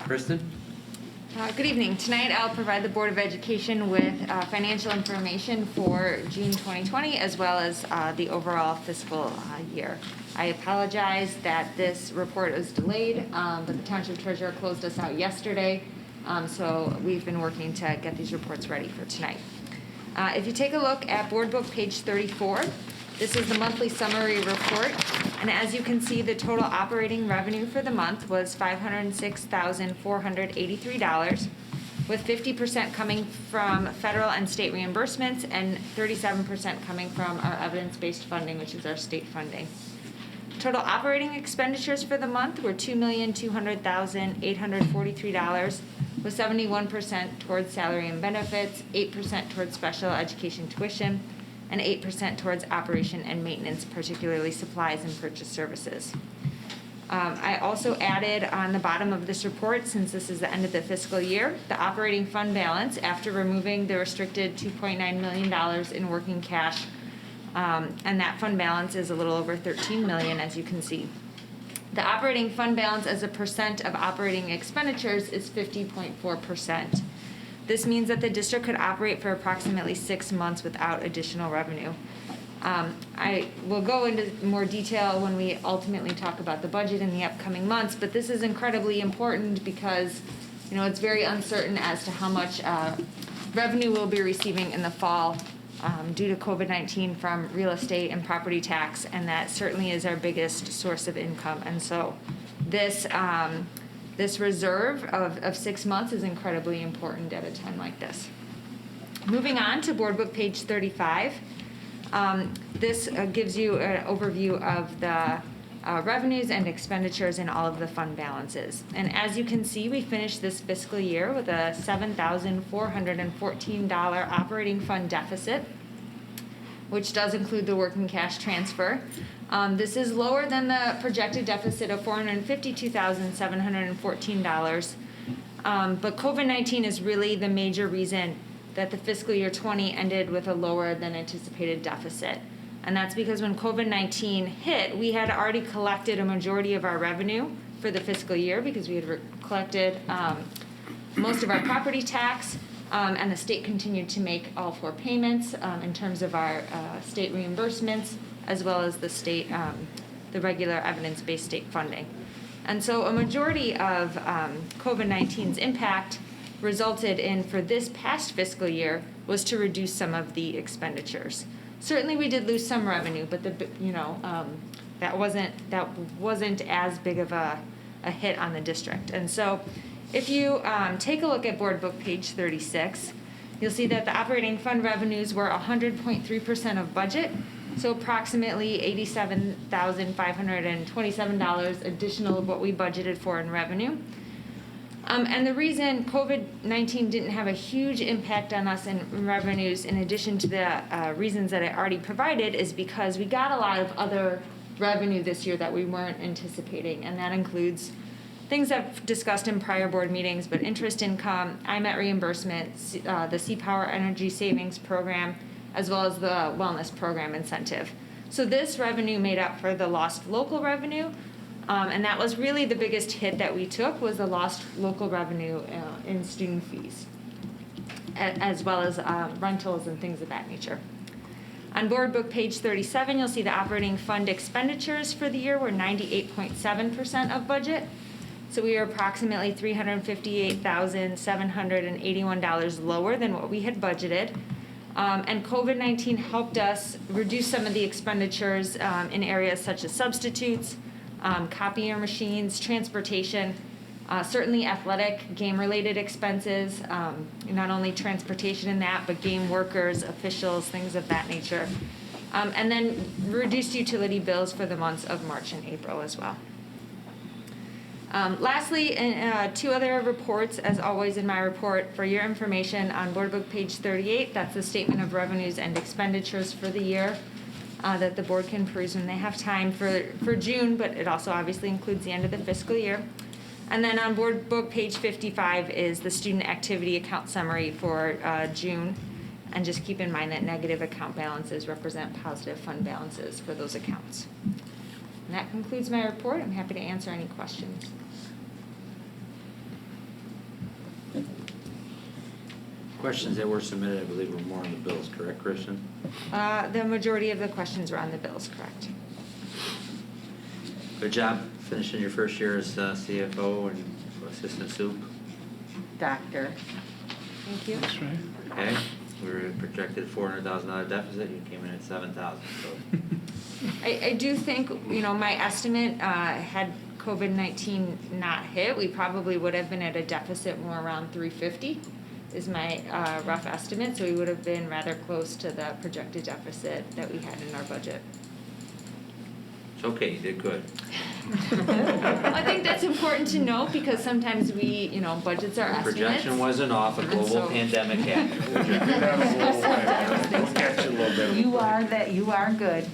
Kristen? Good evening. Tonight I'll provide the Board of Education with financial information for June 2020 as well as the overall fiscal year. I apologize that this report is delayed, but the Township Treasurer closed us out yesterday, so we've been working to get these reports ready for tonight. If you take a look at Board Book page 34, this is the monthly summary report, and as you can see, the total operating revenue for the month was $506,483, with 50% coming from federal and state reimbursements and 37% coming from our evidence-based funding, which is our state funding. Total operating expenditures for the month were $2,200,843, with 71% towards salary and benefits, 8% towards special education tuition, and 8% towards operation and maintenance, particularly supplies and purchase services. I also added on the bottom of this report, since this is the end of the fiscal year, the operating fund balance after removing the restricted $2.9 million in working cash, and that fund balance is a little over $13 million, as you can see. The operating fund balance as a percent of operating expenditures is 50.4%. This means that the district could operate for approximately 6 months without additional revenue. I will go into more detail when we ultimately talk about the budget in the upcoming months, but this is incredibly important because, it's very uncertain as to how much revenue we'll be receiving in the fall due to COVID-19 from real estate and property tax, and that certainly is our biggest source of income. And so this reserve of 6 months is incredibly important at a time like this. Moving on to Board Book page 35. This gives you an overview of the revenues and expenditures in all of the fund balances. And as you can see, we finished this fiscal year with a $7,414 operating fund deficit, which does include the working cash transfer. This is lower than the projected deficit of $452,714, but COVID-19 is really the major reason that the fiscal year 20 ended with a lower than anticipated deficit. And that's because when COVID-19 hit, we had already collected a majority of our revenue for the fiscal year because we had collected most of our property tax, and the state continued to make all 4 payments in terms of our state reimbursements, as well as the state, the regular evidence-based state funding. And so a majority of COVID-19's impact resulted in, for this past fiscal year, was to reduce some of the expenditures. Certainly we did lose some revenue, but that wasn't as big of a hit on the district. And so if you take a look at Board Book page 36, you'll see that the operating fund revenues were 100.3% of budget, so approximately $87,527 additional of what we budgeted for in revenue. And the reason COVID-19 didn't have a huge impact on us in revenues, in addition to the reasons that I already provided, is because we got a lot of other revenue this year that we weren't anticipating, and that includes things I've discussed in prior board meetings, but interest income, IMET reimbursement, the C-Power Energy Savings Program, as well as the Wellness Program incentive. So this revenue made up for the lost local revenue, and that was really the biggest hit that we took, was the lost local revenue in student fees, as well as rentals and things of that nature. On Board Book page 37, you'll see the operating fund expenditures for the year were 98.7% of budget. So we were approximately $358,781 lower than what we had budgeted. And COVID-19 helped us reduce some of the expenditures in areas such as substitutes, copier machines, transportation, certainly athletic, game-related expenses, not only transportation in that, but game workers, officials, things of that nature. And then reduced utility bills for the months of March and April as well. Lastly, 2 other reports, as always in my report, for your information on Board Book page 38. That's the statement of revenues and expenditures for the year that the board can peruse when they have time for June, but it also obviously includes the end of the fiscal year. And then on Board Book page 55 is the student activity account summary for June. And just keep in mind that negative account balances represent positive fund balances for those accounts. And that concludes my report. I'm happy to answer any questions. Questions that were submitted, I believe, were more on the bills, correct, Christian? The majority of the questions were on the bills, correct? Good job finishing your first year as CFO and assistant soup. Doctor. Thank you. That's right. Okay, we were projected $400,000 deficit, you came in at 7,000, so. I do think, my estimate, had COVID-19 not hit, we probably would have been at a deficit more around 350 is my rough estimate, so we would have been rather close to the projected deficit that we had in our budget. It's okay, you did good. I think that's important to note because sometimes we, budgets are estimates. Projection wasn't off, a global so- pandemic happened. We'll catch you a little bit. You are good.